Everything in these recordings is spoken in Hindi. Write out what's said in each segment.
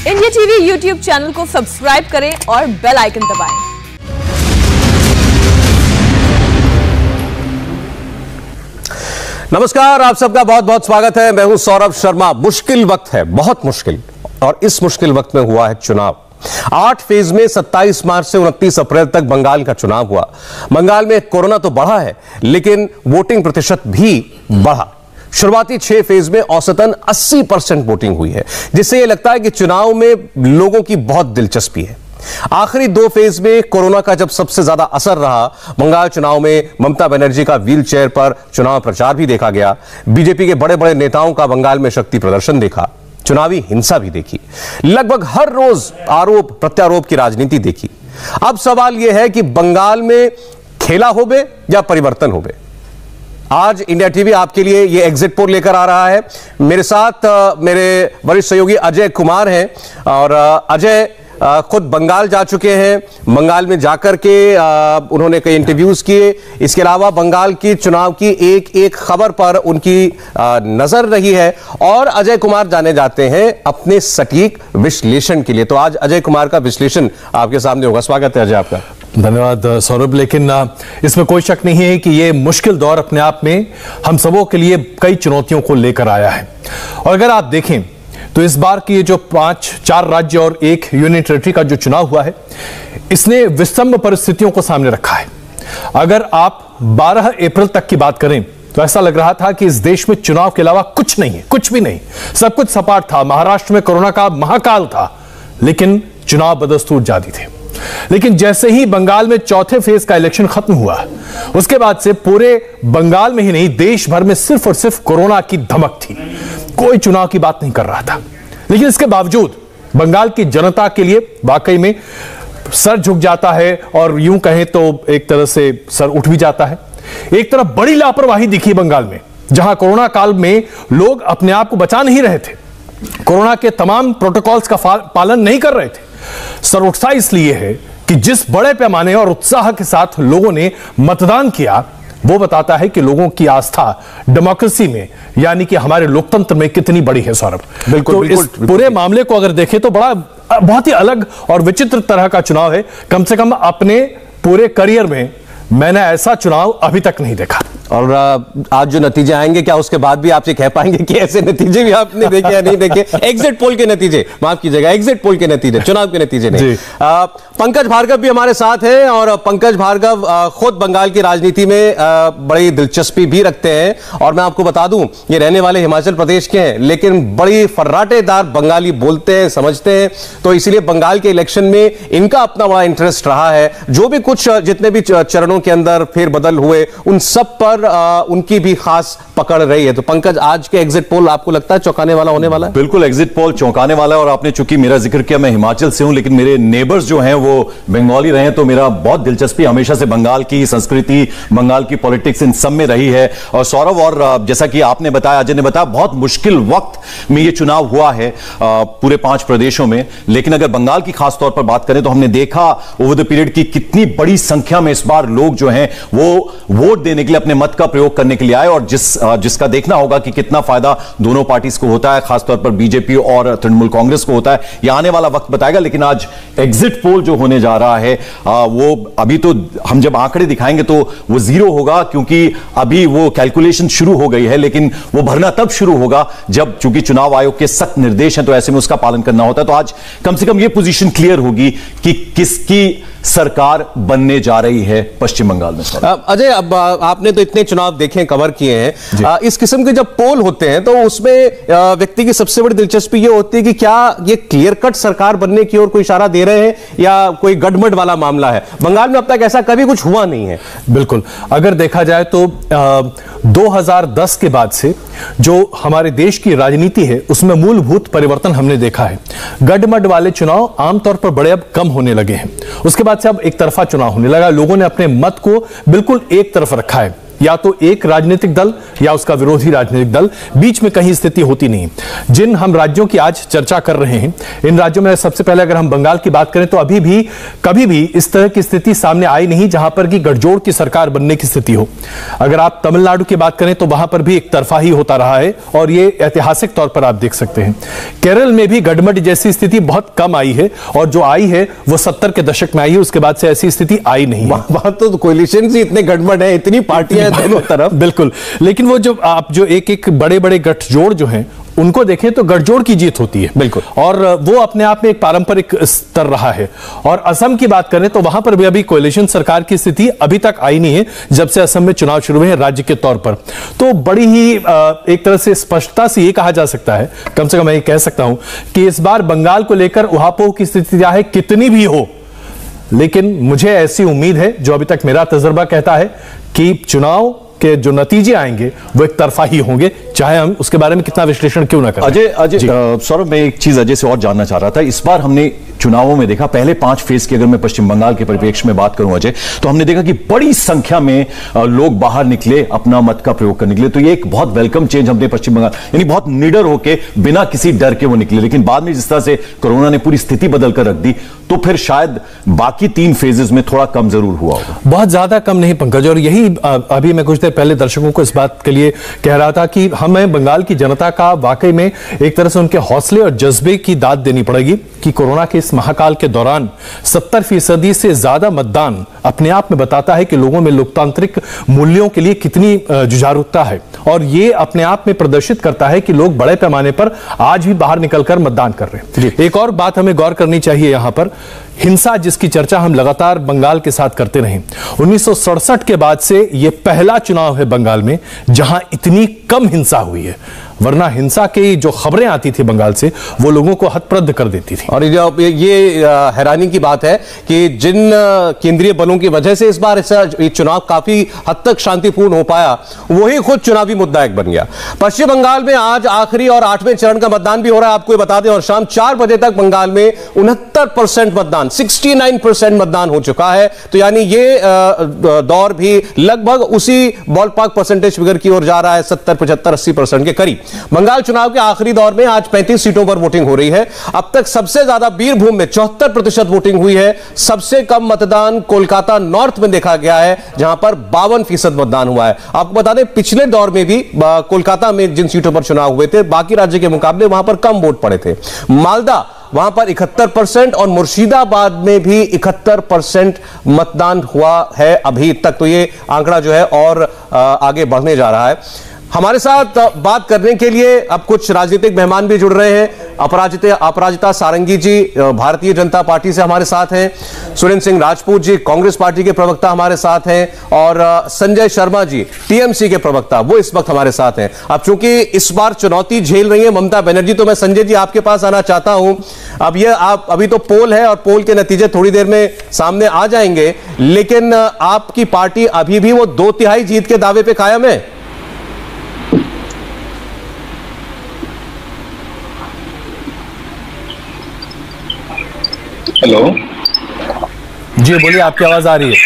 इंडिया टीवी यूट्यूब चैनल को सब्सक्राइब करें और बेल आइकन दबाएं। नमस्कार, आप सबका बहुत बहुत स्वागत है। मैं हूं सौरभ शर्मा। मुश्किल वक्त है, बहुत मुश्किल, और इस मुश्किल वक्त में हुआ है चुनाव। 8 फेज में 27 मार्च से 29 अप्रैल तक बंगाल का चुनाव हुआ। बंगाल में कोरोना तो बढ़ा है, लेकिन वोटिंग प्रतिशत भी बढ़ा। शुरुआती 6 फेज में औसतन 80% वोटिंग हुई है, जिससे यह लगता है कि चुनाव में लोगों की बहुत दिलचस्पी है। आखिरी 2 फेज में कोरोना का जब सबसे ज्यादा असर रहा, बंगाल चुनाव में ममता बनर्जी का व्हील चेयर पर चुनाव प्रचार भी देखा गया। बीजेपी के बड़े बड़े नेताओं का बंगाल में शक्ति प्रदर्शन देखा। चुनावी हिंसा भी देखी। लगभग हर रोज आरोप प्रत्यारोप की राजनीति देखी। अब सवाल यह है कि बंगाल में खेला होबे या परिवर्तन होबे। आज इंडिया टीवी आपके लिए यह एग्जिट पोल लेकर आ रहा है। मेरे साथ मेरे वरिष्ठ सहयोगी अजय कुमार हैं, और अजय खुद बंगाल जा चुके हैं। बंगाल में जाकर के उन्होंने कई इंटरव्यूज किए। इसके अलावा बंगाल की चुनाव की एक एक खबर पर उनकी नजर रही है, और अजय कुमार जाने जाते हैं अपने सटीक विश्लेषण के लिए। तो आज अजय कुमार का विश्लेषण आपके सामने होगा। स्वागत है अजय आपका। धन्यवाद सौरभ। लेकिन इसमें कोई शक नहीं है कि यह मुश्किल दौर अपने आप में हम सबों के लिए कई चुनौतियों को लेकर आया है। और अगर आप देखें तो इस बार की जो 4 राज्य और 1 यूनियन टेरिटरी का जो चुनाव हुआ है, इसने विषम परिस्थितियों को सामने रखा है। अगर आप 12 अप्रैल तक की बात करें तो ऐसा लग रहा था कि इस देश में चुनाव के अलावा कुछ नहीं है, कुछ भी नहीं, सब कुछ सपाट था। महाराष्ट्र में कोरोना का महाकाल था, लेकिन चुनाव बदस्तूर जारी थे। लेकिन जैसे ही बंगाल में चौथे फेज का इलेक्शन खत्म हुआ, उसके बाद से पूरे बंगाल में ही नहीं, देश भर में सिर्फ और सिर्फ कोरोना की धमक थी। कोई चुनाव की बात नहीं कर रहा था। लेकिन इसके बावजूद बंगाल की जनता के लिए वाकई में सर झुक जाता है, और यूं कहें तो एक तरह से सर उठ भी जाता है। एक तरफ बड़ी लापरवाही दिखी बंगाल में, जहां कोरोना काल में लोग अपने आप को बचा नहीं रहे थे, कोरोना के तमाम प्रोटोकॉल्स का पालन नहीं कर रहे थे। सर्वोत्साह इसलिए है कि जिस बड़े पैमाने और उत्साह के साथ लोगों ने मतदान किया, वो बताता है कि लोगों की आस्था डेमोक्रेसी में, यानी कि हमारे लोकतंत्र में कितनी बड़ी है सौरभ। बिल्कुल, तो बिल्कुल, इस पूरे मामले को अगर देखें तो बहुत ही अलग और विचित्र तरह का चुनाव है। कम से कम अपने पूरे करियर में मैंने ऐसा चुनाव अभी तक नहीं देखा। और आज जो नतीजे आएंगे, क्या उसके बाद भी आपसे कह पाएंगे कि ऐसे नतीजे भी आपने देखे या नहीं देखे? एग्जिट पोल के नतीजे, माफ कीजिएगा, एग्जिट पोल के नतीजे, चुनाव के नतीजे नहीं। पंकज भार्गव भी हमारे साथ हैं, और पंकज भार्गव खुद बंगाल की राजनीति में बड़ी दिलचस्पी भी रखते हैं। और मैं आपको बता दूं, ये रहने वाले हिमाचल प्रदेश के हैं, लेकिन बड़ी फर्राटेदार बंगाली बोलते हैं, समझते हैं। तो इसलिए बंगाल के इलेक्शन में इनका अपना बड़ा इंटरेस्ट रहा है। जो भी कुछ जितने भी चरणों के अंदर फेरबदल हुए, उन सब पर उनकी भी खास पकड़ रही है। तो पंकज, आज के एग्जिट पोल आपको लगता है चौंकाने वाला होने वाला है? बिल्कुल, एग्जिट पोल चौंकाने वाला है। और आपने चूंकि मेरा जिक्र किया, मैं हिमाचल से हूं, लेकिन मेरे नेबर्स जो हैं वो बंगाली रहे हैं, तो मेरा बहुत दिलचस्पी हमेशा से बंगाल की संस्कृति, बंगाल की पॉलिटिक्स, इन सब में रही है। और सौरभ, और जैसा कि आपने बताया, अजय ने बताया, बहुत मुश्किल वक्त में यह चुनाव हुआ है पूरे 5 प्रदेशों में। लेकिन अगर बंगाल की खास तौर पर बात करें तो हमने देखा ओवर द पीरियड की कितनी बड़ी संख्या में इस बार लोग जो हैं वो वोट देने के लिए, अपने मत का प्रयोग करने के लिए आए। और जिसका देखना होगा कि कितना फायदा दोनों पार्टीज को होता है, खासतौर पर बीजेपी और तृणमूल कांग्रेस को होता है, यह आने वाला वक्त बताएगा। लेकिन आज एग्जिट पोल जो होने जा रहा है, वो अभी तो हम जब आंकड़े दिखाएंगे तो वो 0 होगा, क्योंकि अभी वो कैलकुलेशन शुरू हो गई है। लेकिन वो भरना तब शुरू होगा जब, चूंकि चुनाव आयोग के सख्त निर्देश हैं, तो ऐसे में उसका पालन करना होता है। तो आज कम से कम ये पोजीशन क्लियर होगी कि किसकी सरकार बनने जा रही है पश्चिम बंगाल में। अजय, अब आपने तो इतने चुनाव देखे, कवर किए हैं, इस किस्म के जब पोल होते हैं तो उसमें व्यक्ति की सबसे बड़ी दिलचस्पी ये होती है कि क्या ये क्लियर कट सरकार बनने की ओर कोई इशारा दे रहे हैं या कोई गड़बड़ वाला मामला है? बंगाल में अब तक ऐसा कभी कुछ हुआ नहीं है। बिल्कुल, अगर देखा जाए तो 2010 के बाद से जो हमारे देश की राजनीति है, उसमें मूलभूत परिवर्तन हमने देखा है। गड़बड़ वाले चुनाव आमतौर पर बड़े अब कम होने लगे हैं। उसके बाद से अब एक तरफा चुनाव होने लगा। लोगों ने अपने मत को बिल्कुल एक तरफ रखा है। या तो एक राजनीतिक दल या उसका विरोधी राजनीतिक दल, बीच में कहीं स्थिति होती नहीं। जिन हम राज्यों की आज चर्चा कर रहे हैं, इन राज्यों में सबसे पहले अगर हम बंगाल की बात करें तो अभी भी कभी भी इस तरह की स्थिति सामने आई नहीं जहां पर कि गठजोड़ की सरकार बनने की स्थिति हो। अगर आप तमिलनाडु की बात करें तो वहां पर भी एक तरफा ही होता रहा है और ये ऐतिहासिक तौर पर आप देख सकते हैं। केरल में भी गठबंध जैसी स्थिति बहुत कम आई है और जो आई है वो 70 के दशक में आई है, उसके बाद से ऐसी स्थिति आई नहीं है। वहां तो कोलिशन से इतने गठबंध है, इतनी पार्टियां हैं दोनों तरफ। बिल्कुल, लेकिन वो जो आप जो एक बड़े बड़े गठजोड़ जो हैं उनको देखें तो गठजोड़ की जीत होती है। बिल्कुल, और वो अपने आप में एक पारंपरिक स्तर रहा है। और असम की बात करें तो वहां पर भी अभी कोalition सरकार की स्थिति अभी तक आई नहीं है जब से असम में चुनाव शुरू हुए हैं राज्य के तौर पर। तो बड़ी ही एक तरह से स्पष्टता से ये कहा जा सकता है, कम से कम मैं ये कह सकता हूं कि इस बार बंगाल को लेकर उहापोह की स्थिति चाहे कितनी भी हो, लेकिन मुझे ऐसी उम्मीद है, जो अभी तक मेरा तजुर्बा कहता है, कि चुनाव के जो नतीजे आएंगे वो एक तरफा ही होंगे, चाहे हम उसके बारे में कितना विश्लेषण क्यों ना करें। अजय सौरभ, मैं एक चीज अजय से और जानना चाह रहा था। इस बार हमने चुनावों में देखा, पहले 5 फेज की अगर मैं पश्चिम बंगाल के परिप्रेक्ष्य में बात करूं अजय, तो हमने देखा कि बड़ी संख्या में लोग बाहर निकले अपना मत का प्रयोग करने के लिए। तो ये एक बहुत वेलकम चेंज हमने पश्चिम बंगाल, यानी बहुत निडर होकर बिना किसी डर के वो निकले। लेकिन बाद में जिस तरह से कोरोना ने पूरी स्थिति बदल कर रख दी, तो फिर शायद बाकी 3 फेजेस में थोड़ा कम जरूर हुआ होगा। बहुत ज्यादा कम नहीं पंकज, और यही अभी मैं कुछ देर पहले दर्शकों को इस बात के लिए कह रहा था कि हमें बंगाल की जनता का वाकई में एक तरह से उनके हौसले और जज्बे की दाद देनी पड़ेगी कि कोरोना के इस महाकाल के दौरान 70% से ज्यादा मतदान अपने आप में बताता है कि लोगों में लोकतांत्रिक मूल्यों के लिए कितनी जुझारूता है। और ये अपने आप में प्रदर्शित करता है कि लोग बड़े पैमाने पर आज भी बाहर निकलकर मतदान कर रहे हैं। एक और बात हमें गौर करनी चाहिए यहां पर, हिंसा जिसकी चर्चा हम लगातार बंगाल के साथ करते रहे, 1967 के बाद से यह पहला चुनाव है बंगाल में जहां इतनी कम हिंसा हुई है। वरना हिंसा की जो खबरें आती थी बंगाल से वो लोगों को हतप्रद कर देती थी। और ये हैरानी की बात है कि जिन केंद्रीय बलों की वजह से इस बार ये चुनाव काफी हद तक शांतिपूर्ण हो पाया, वही खुद चुनावी मुद्दा एक बन गया। पश्चिम बंगाल में आज आखिरी और 8वें चरण का मतदान भी हो रहा है, आपको बता दें। और शाम 4 बजे तक बंगाल में 69% मतदान, 69% मतदान हो चुका है। तो यानी ये दौर भी लगभग उसी बॉलपार्क परसेंटेज फिगर की ओर जा रहा है, 70, 75, 80% के करीब। बंगाल चुनाव के आखिरी दौर में आज 35 सीटों पर वोटिंग हो रही है। अब तक सबसे ज्यादा बीरभूम में 74% वोटिंग हुई है। सबसे कम मतदान कोलकाता नॉर्थ में देखा गया है, जहां पर 52% मतदान हुआ है। आपको बता दें, पिछले दौर में भी कोलकाता में जिन सीटों पर चुनाव हुए थे, बाकी राज्य के मुकाबले वहां पर कम वोट पड़े थे। मालदा वहां पर 71% और मुर्शिदाबाद में भी 71% मतदान हुआ है अभी तक। तो ये आंकड़ा जो है और आगे बढ़ने जा रहा है। हमारे साथ बात करने के लिए अब कुछ राजनीतिक मेहमान भी जुड़ रहे हैं। अपराजिता सारंगी जी भारतीय जनता पार्टी से हमारे साथ हैं, सुरेंद्र सिंह राजपूत जी कांग्रेस पार्टी के प्रवक्ता हमारे साथ हैं, और संजय शर्मा जी टीएमसी के प्रवक्ता, वो इस वक्त हमारे साथ हैं। अब चूंकि इस बार चुनौती झेल रही है ममता बनर्जी, तो मैं संजय जी आपके पास आना चाहता हूं। अब ये आप अभी तो पोल है और पोल के नतीजे थोड़ी देर में सामने आ जाएंगे, लेकिन आपकी पार्टी अभी भी वो 2/3 जीत के दावे पे कायम है? हेलो जी बोलिए, आपकी आवाज आ रही है।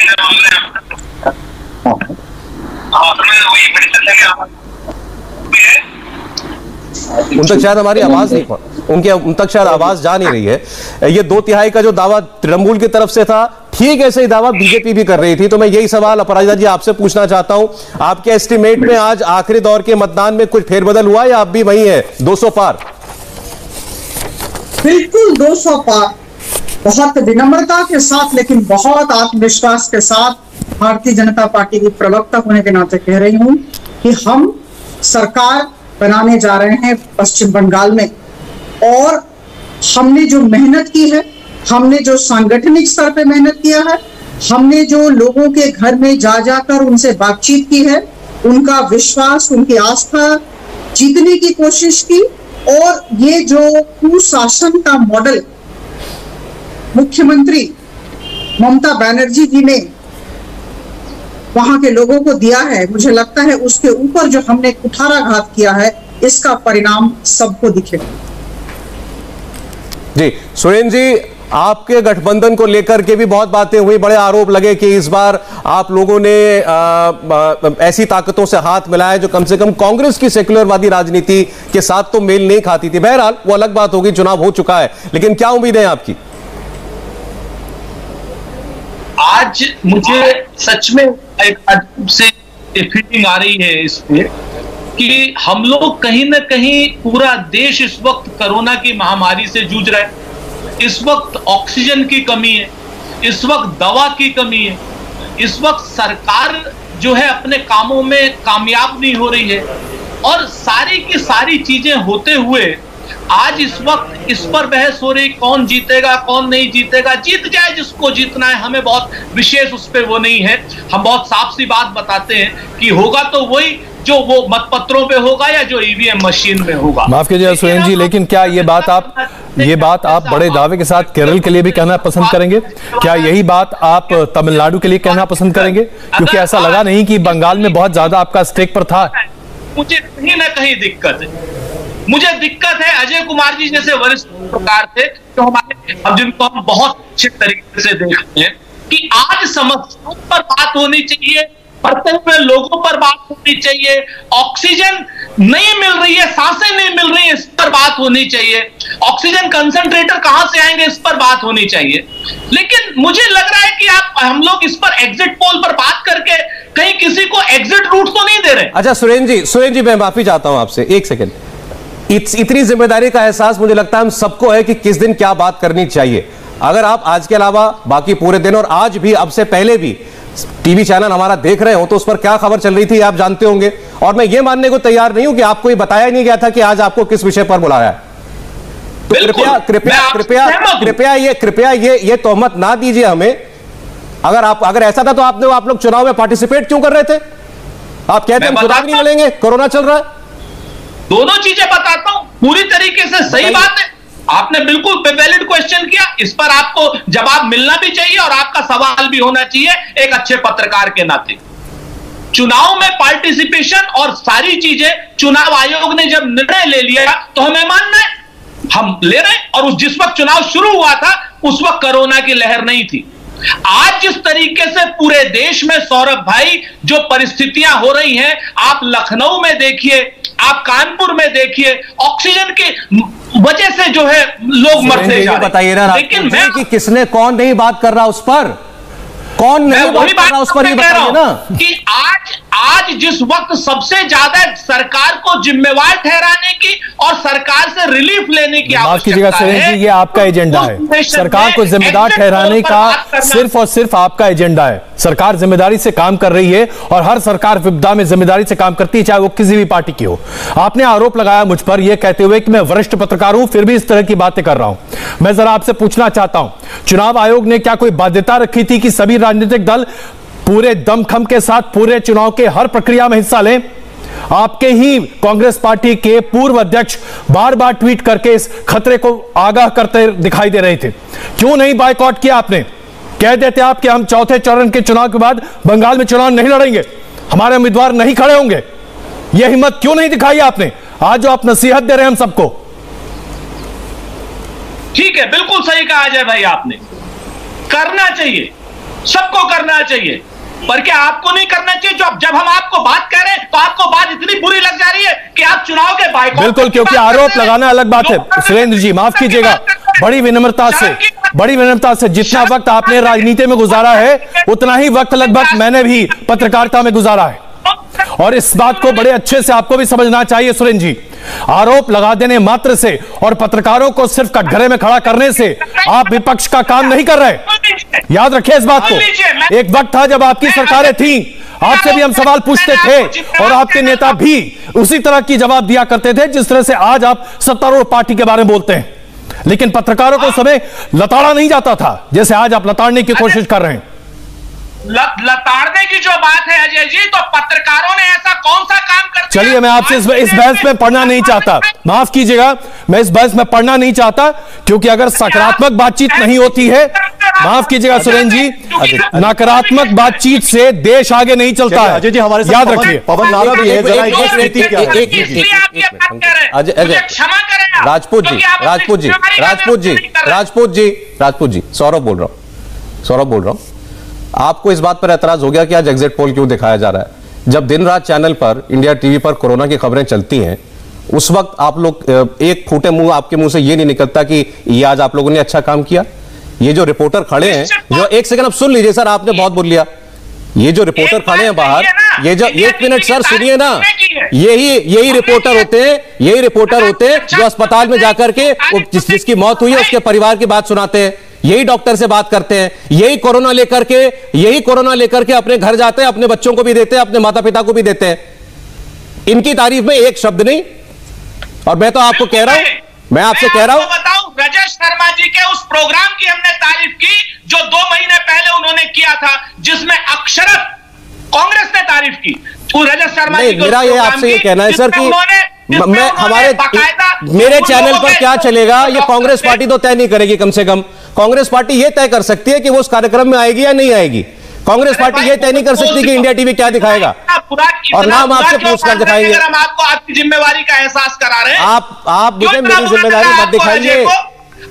उन तक शायद हमारी आवाज नहीं, उन तक शायद आवाज जा नहीं रही है। ये 2/3 का जो दावा तृणमूल की तरफ से था, ठीक ऐसे ही दावा बीजेपी भी कर रही थी। तो मैं यही सवाल अपराजिता जी आपसे पूछना चाहता हूं, आपके एस्टिमेट में आज आखिरी दौर के मतदान में कुछ फेरबदल हुआ या अब भी वही है 200 पार? बिल्कुल 200 पार। बहुत विनम्रता के साथ लेकिन बहुत आत्मविश्वास के साथ भारतीय जनता पार्टी की प्रवक्ता होने के नाते कह रही हूं कि हम सरकार बनाने जा रहे हैं पश्चिम बंगाल में। और हमने जो मेहनत की है, हमने जो सांगठनिक स्तर पे मेहनत किया है, हमने जो लोगों के घर में जा जाकर उनसे बातचीत की है, उनका विश्वास, उनकी आस्था जीतने की कोशिश की। और ये जो कुशासन का मॉडल मुख्यमंत्री ममता बनर्जी जी ने वहां के लोगों को दिया है, मुझे लगता है उसके ऊपर जो हमने कुठाराघात किया है, इसका परिणाम सबको दिखेगा। जी सुरेंद्र जी, आपके गठबंधन को लेकर के भी बहुत बातें हुई, बड़े आरोप लगे कि इस बार आप लोगों ने ऐसी ताकतों से हाथ मिलाया जो कम से कम कांग्रेस की सेक्युलरवादी राजनीति के साथ तो मेल नहीं खाती थी। बहरहाल वो अलग बात होगी, चुनाव हो चुका है, लेकिन क्या उम्मीद है आपकी? आज मुझे सच में एक अजीब से फीलिंग आ रही है इसमें कि हम लोग कहीं ना कहीं, पूरा देश इस वक्त कोरोना की महामारी से जूझ रहा है। इस वक्त ऑक्सीजन की कमी है, इस वक्त दवा की कमी है, इस वक्त सरकार जो है अपने कामों में कामयाब नहीं हो रही है, और सारी की सारी चीजें होते हुए आज इस वक्त इस पर बहस हो रही, कौन जीतेगा कौन नहीं जीतेगा। जीत जाए जिसको जीतना है, हमें बहुत विशेष उस पर वो नहीं है। हम बहुत साफ सी बात बताते हैं कि होगा तो वही जो वो मतपत्रों पे होगा या जो ईवीएम मशीन में होगा। माफ कीजिए सुरेंद्र जी, लेकिन क्या ये बात आप बड़े दावे के साथ केरल के लिए भी कहना पसंद करेंगे? क्या यही बात आप तमिलनाडु के लिए कहना पसंद करेंगे? क्योंकि ऐसा लगा नहीं कि बंगाल में बहुत ज्यादा आपका स्टेक पर था। मुझे कहीं ना कहीं दिक्कत है, मुझे दिक्कत है अजय कुमार जी जैसे वरिष्ठ पत्रकार थे तो हमारे, जिनको हम बहुत अच्छे तरीके से देखते हैं कि आज समस्याओं पर बात होनी चाहिए, बढ़ते हुए लोगों पर बात होनी चाहिए, ऑक्सीजन नहीं मिल रही है, सांसें नहीं मिल रही है, इस पर बात होनी चाहिए, ऑक्सीजन कंसंट्रेटर कहां से आएंगे इस पर बात होनी चाहिए। लेकिन मुझे लग रहा है कि हम लोग इस पर एग्जिट पोल पर बात करके कहीं किसी को एग्जिट रूट तो नहीं दे रहे। अच्छा सुरेंद्र जी मैं माफी चाहता हूं आपसे, एक सेकंड। इतनी जिम्मेदारी का एहसास मुझे लगता है हम सबको है कि किस दिन क्या बात करनी चाहिए। अगर आप आज के अलावा बाकी पूरे दिन और आज भी, अब से पहले भी टीवी चैनल हमारा देख रहे हो तो उस पर क्या खबर चल रही थी आप जानते होंगे, और मैं ये मानने को तैयार नहीं हूं कि आपको ये बताया नहीं गया था कि आज आपको किस विषय पर बुलाया है। तो कृपया ये तोहमत ना दीजिए हमें। अगर ऐसा था तो आप लोग चुनाव में पार्टिसिपेट क्यों कर रहे थे? आप कहते हैं चुनाव नहीं लड़ेंगे, कोरोना चल रहा है। दोनों चीजें बताता हूं, पूरी तरीके से सही बात है। आपने बिल्कुल वैलिड क्वेश्चन किया, इस पर आपको जवाब मिलना भी चाहिए और आपका सवाल भी होना चाहिए एक अच्छे पत्रकार के नाते। चुनाव में पार्टिसिपेशन और सारी चीजें चुनाव आयोग ने जब निर्णय ले लिया तो हमें मानना है, हम ले रहे हैं। और जिस वक्त चुनाव शुरू हुआ था उस वक्त कोरोना की लहर नहीं थी। आज जिस तरीके से पूरे देश में सौरभ भाई जो परिस्थितियां हो रही हैं, आप लखनऊ में देखिए, आप कानपुर में देखिए, ऑक्सीजन की वजह से जो है लोग मरते जा रहे हैं। बताइए ना, लेकिन मैं कि किसने, कौन नहीं बात कर रहा उस पर, कौन नहीं बात कर रहा उस पर, ये बताइए ना कि आज जिस वक्त सबसे ज्यादा सरकार को जिम्मेवार ठहराने की और सरकार से रिलीफ लेने की आवश्यकता है, ये आपका एजेंडा है। सरकार को जिम्मेदार ठहराने का सिर्फ और सिर्फ आपका एजेंडा है। सरकार जिम्मेदारी से काम कर रही है और हर सरकार विपदा में जिम्मेदारी से काम करती है, चाहे वो किसी भी पार्टी की हो। आपने आरोप लगाया मुझ पर यह कहते हुए कि मैं वरिष्ठ पत्रकार हूं, फिर भी इस तरह की बातें कर रहा हूं। मैं जरा आपसे पूछना चाहता हूं, चुनाव आयोग ने क्या कोई बाध्यता रखी थी कि सभी राजनीतिक दल पूरे दमखम के साथ पूरे चुनाव के हर प्रक्रिया में हिस्सा लें? आपके ही कांग्रेस पार्टी के पूर्व अध्यक्ष बार बार ट्वीट करके इस खतरे को आगाह करते दिखाई दे रहे थे। क्यों नहीं बायकॉट किया आपने? कह देते आप कि हम चौथे चरण के चुनाव के बाद बंगाल में चुनाव नहीं लड़ेंगे, हमारे उम्मीदवार नहीं खड़े होंगे। यह हिम्मत क्यों नहीं दिखाई आपने? आज जो आप नसीहत दे रहे हैं हम सबको। ठीक है, बिल्कुल सही कहा अजय भाई, आपने करना चाहिए, सबको करना चाहिए, पर क्या आपको नहीं करना चाहिए? जब हम आपको बात कह रहे हैं तो आपको बात इतनी बुरी लग जा रही है कि आप चुनाव के बायकॉट। बिल्कुल, क्योंकि आरोप लगाना अलग बात है। सुरेंद्र जी माफ कीजिएगा, बड़ी विनम्रता से जितना वक्त आपने राजनीति में गुजारा है उतना ही वक्त लगभग मैंने भी पत्रकारिता में गुजारा है, और इस बात को बड़े अच्छे से आपको भी समझना चाहिए सुरेंद्र जी। आरोप लगा देने मात्र से और पत्रकारों को सिर्फ कटघरे में खड़ा करने से आप विपक्ष का काम नहीं कर रहे। याद रखिए इस बात को। एक वक्त था जब आपकी सरकारें थी, आपसे भी हम सवाल पूछते थे और आपके नेता भी उसी तरह की जवाब दिया करते थे जिस तरह से आज आप सत्तारूढ़ पार्टी के बारे में बोलते हैं। लेकिन पत्रकारों को समय लताड़ा नहीं जाता था जैसे आज आप लताड़ने की कोशिश कर रहे हैं। लताड़ने की जो बात है अजय जी, तो पत्रकारों ने ऐसा कौन सा काम कर दिया? चलिए, मैं आपसे इस बहस में पढ़ना नहीं चाहता, माफ कीजिएगा, मैं इस बहस में पढ़ना नहीं चाहता, क्योंकि अगर सकारात्मक बातचीत नहीं होती है, माफ कीजिएगा सुरेंद्र जी, नकारात्मक बातचीत से देश आगे नहीं चलता है। अजय जी हमारे याद रखिए। पवन नारा भी है, जरा क्षमा करें राजपूत जी, सौरभ बोल रहा हूं। आपको इस बात पर एतराज हो गया कि आज एग्जिट पोल क्यों दिखाया जा रहा है? जब दिन रात चैनल पर, इंडिया टीवी पर कोरोना की खबरें चलती हैं, उस वक्त आप लोग एक फूटे मुंह आपके मुंह से ये नहीं निकलता कि ये आज आप लोगों ने अच्छा काम किया? ये जो रिपोर्टर खड़े हैं, जो एक सेकंड आप सुन लीजिए सर, आपने बहुत बोल लिया। ये जो रिपोर्टर खड़े हैं बाहर, ये जो, एक मिनट सर सुनिए ना, यही रिपोर्टर होते हैं जो अस्पताल में जाकर के जिसकी मौत हुई है उसके परिवार की बात सुनाते हैं, यही डॉक्टर से बात करते हैं, यही कोरोना लेकर के अपने घर जाते हैं, अपने बच्चों को भी देते हैं, अपने माता पिता को भी देते हैं। इनकी तारीफ में एक शब्द नहीं। और मैं तो आपको कह रहा हूं, मैं आपसे कह रहा हूं, बताऊं, रजत शर्मा जी के उस प्रोग्राम की हमने तारीफ की जो 2 महीने पहले उन्होंने किया था, जिसमें अक्षरशः कांग्रेस ने तारीफ की। रजत शर्मा जी, मेरा ये आपसे ये कहना है सर कि मैं मेरे चैनल पर क्या चलेगा ये कांग्रेस पार्टी तो तय नहीं करेगी। कम से कम कांग्रेस पार्टी ये तय कर सकती है कि वो उस कार्यक्रम में आएगी या नहीं आएगी। कांग्रेस पार्टी ये तय नहीं कर सकती कि इंडिया टीवी क्या दिखाएगा, और ना हम आपसे पूछकर दिखाएंगे। हम आपको आपकी जिम्मेवारी का एहसास करा रहे हैं। आप मुझे मेरी जिम्मेदारी मत दिखाइए।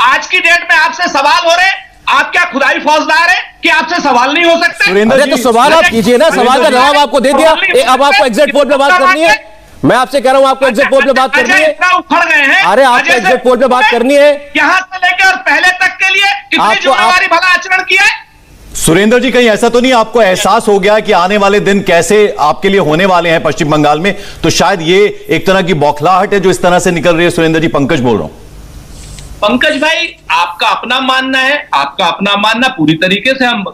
आज की डेट में आपसे सवाल हो रहे हैं, आप क्या खुदाई फौजदार है कि आपसे सवाल नहीं हो सकते? अरे तो सवाल आप कीजिए ना, सवाल का जवाब आपको दे दिया। अब आपको एग्जिट पोल पे बात करनी है? मैं आपसे कह रहा हूं आपको एग्जिट पोल पे बात करनी है। उखड़ गए हैं। अरे आपको एग्जिट पोल पे बात करनी है, यहां से लेकर और पहले तक के लिए कितनी जिम्मेवारी भला आचरण किया है? सुरेंद्र जी, कहीं ऐसा तो नहीं आपको एहसास हो गया कि आने वाले दिन कैसे आपके लिए होने वाले हैं पश्चिम बंगाल में? तो शायद ये एक तरह की बौखलाहट है जो इस तरह से निकल रही है। सुरेंद्र जी, पंकज बोल रहा हूं। पंकज भाई, आपका अपना मानना है, आपका अपना मानना पूरी तरीके से हम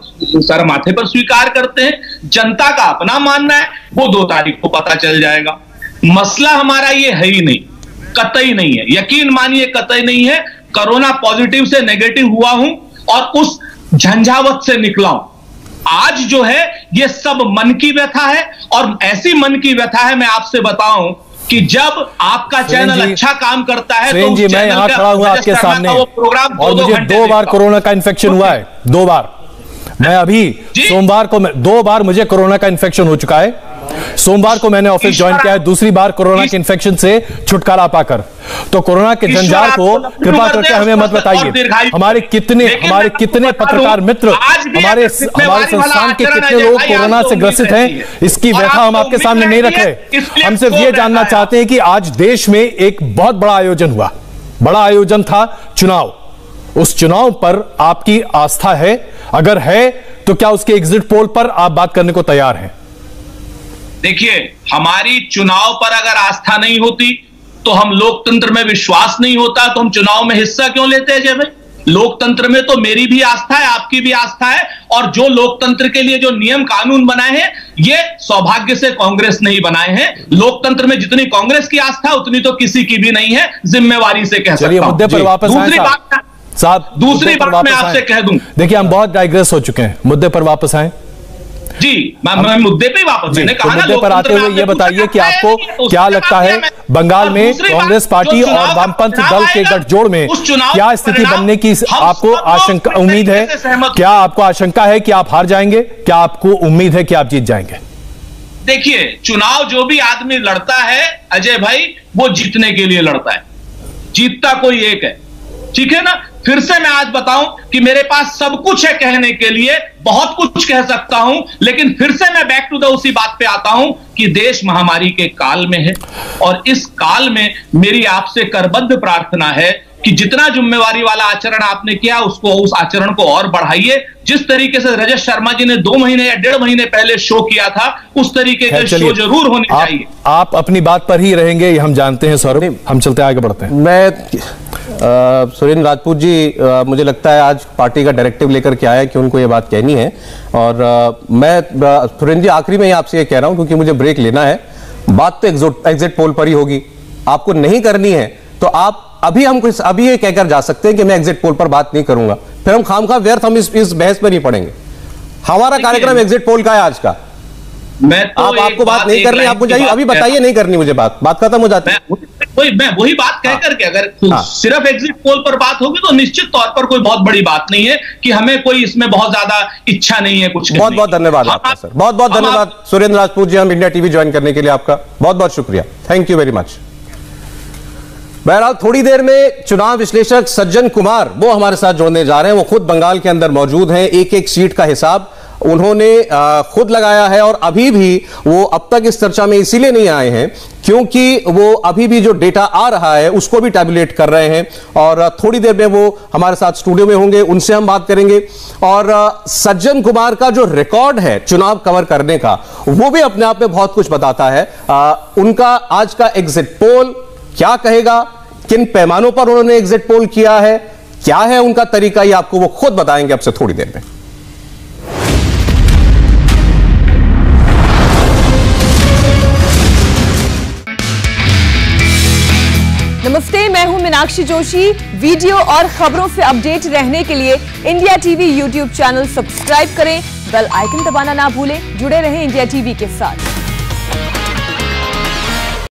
सर माथे पर स्वीकार करते हैं। जनता का अपना मानना है, वो 2 तारीख को पता चल जाएगा। मसला हमारा ये है ही नहीं, कतई नहीं है, यकीन मानिए कतई नहीं है। कोरोना पॉजिटिव से नेगेटिव हुआ हूं और उस झंझावत से निकला हूं। आज जो है ये सब मन की व्यथा है, और ऐसी मन की व्यथा है, मैं आपसे बताऊं कि जब आपका चैनल अच्छा काम करता है तो जी, मैं यहां खड़ा हुआ आपके सामने और मुझे 2 बार कोरोना का इन्फेक्शन हुआ है। 2 बार। मैं अभी सोमवार को 2 बार मुझे कोरोना का इन्फेक्शन हो चुका है। सोमवार को मैंने ऑफिस ज्वाइन किया है, दूसरी बार कोरोना के इन्फेक्शन से छुटकारा पाकर। तो कोरोना के जंजाल को कृपा करके हमें मत बताइए। हमारे कितने पत्रकार मित्र, हमारे संस्थान के कितने लोग कोरोना से ग्रसित हैं, इसकी व्यथा हम आपके सामने नहीं रख रहे। हम सिर्फ ये जानना चाहते हैं कि आज देश में एक बहुत बड़ा आयोजन हुआ, बड़ा आयोजन था चुनाव। उस चुनाव पर आपकी आस्था है? अगर है तो क्या उसके एग्जिट पोल पर आप बात करने को तैयार हैं? देखिए, हमारी चुनाव पर अगर आस्था नहीं होती तो हम लोकतंत्र में विश्वास नहीं होता तो हम चुनाव में हिस्सा क्यों लेते हैं? जब लोकतंत्र में तो मेरी भी आस्था है, आपकी भी आस्था है, और जो लोकतंत्र के लिए जो नियम कानून बनाए हैं ये सौभाग्य से कांग्रेस नहीं बनाए हैं। लोकतंत्र में जितनी कांग्रेस की आस्था उतनी तो किसी की भी नहीं है, जिम्मेवारी से कह सकता हूं। मुद्दे पर वापस दूसरी बात मैं आपसे कह दूं, देखिए हम बहुत डाइग्रेस हो चुके हैं, मुद्दे पर वापस आए। जी, मैं मुद्दे पे वापस, मैंने कहा ना, मुद्दे पर आते हुए ये बताइए कि आपको क्या लगता है बंगाल में कांग्रेस पार्टी और वामपंथ दल के गठजोड़ में क्या स्थिति बनने की आपको आशंका, उम्मीद है? क्या आपको आशंका है कि आप हार जाएंगे? क्या आपको उम्मीद है कि आप जीत जाएंगे? देखिए, चुनाव जो भी आदमी लड़ता है अजय भाई, वो जीतने के लिए लड़ता है। जीतता कोई एक है, ठीक है ना? फिर से मैं आज बताऊं कि मेरे पास सब कुछ है कहने के लिए, बहुत कुछ कह सकता हूं, लेकिन फिर से मैं बैक टू द उसी बात पे आता हूं कि देश महामारी के काल में है, और इस काल में मेरी आपसे करबद्ध प्रार्थना है कि जितना जिम्मेवारी वाला आचरण आपने किया उसको, उस आचरण को और बढ़ाइए। जिस तरीके से रजत शर्मा जी ने 2 महीने या 1.5 महीने पहले शो किया था, उस तरीके के शो जरूर होने चाहिए। आप अपनी बात पर ही रहेंगे, ये हम जानते हैं सौरभ। हम चलते आगे बढ़ते हैं। मैं सुरेंद्र राजपूत जी, मुझे लगता है आज पार्टी का डायरेक्टिव लेकर के आया कि उनको ये बात कहनी है, और मैं सुरेंद्र जी आखिरी में आपसे ये कह रहा हूं क्योंकि मुझे ब्रेक लेना है। बात तो एग्जिट पोल पर ही होगी, आपको नहीं करनी है तो आप अभी ये कहकर जा सकते हैं कि मैं एग्जिट पोल पर बात नहीं करूंगा, फिर हम खामखा व्यर्थ हम इस बहस में नहीं पड़ेंगे। हमारा कार्यक्रम एग्जिट पोल का है आज का। मैं तो आपको बात नहीं करनी, आप मुझे अभी बताइए, नहीं करनी मुझे बात खत्म हो जाती है। मैं वही बात कह करके, अगर सिर्फ एग्जिट पोल पर बात होगी तो निश्चित तौर पर कोई बहुत बड़ी बात नहीं है कि हमें कोई इसमें बहुत ज्यादा इच्छा नहीं है कुछ। बहुत बहुत धन्यवाद आपका सर, बहुत बहुत धन्यवाद सुरेंद्र राजपूत जी, हम इंडिया टीवी ज्वाइन करने के लिए आपका बहुत बहुत शुक्रिया। Thank you very much. बहरहाल थोड़ी देर में चुनाव विश्लेषक सज्जन कुमार वो हमारे साथ जुड़ने जा रहे हैं। वो खुद बंगाल के अंदर मौजूद हैं। एक एक सीट का हिसाब उन्होंने खुद लगाया है और अभी भी वो अब तक इस चर्चा में इसीलिए नहीं आए हैं क्योंकि वो अभी भी जो डेटा आ रहा है उसको भी टैबुलेट कर रहे हैं और थोड़ी देर में वो हमारे साथ स्टूडियो में होंगे, उनसे हम बात करेंगे। और सज्जन कुमार का जो रिकॉर्ड है चुनाव कवर करने का वो भी अपने आप में बहुत कुछ बताता है। उनका आज का एग्जिट पोल क्या कहेगा, किन पैमानों पर उन्होंने एग्जिट पोल किया है, क्या है उनका तरीका, ये आपको वो खुद बताएंगे अब से थोड़ी देर में। नमस्ते, मैं हूं मीनाक्षी जोशी। वीडियो और खबरों से अपडेट रहने के लिए India TV YouTube channel subscribe करें, बेल आइकन दबाना ना भूलें। जुड़े रहें इंडिया टीवी के साथ।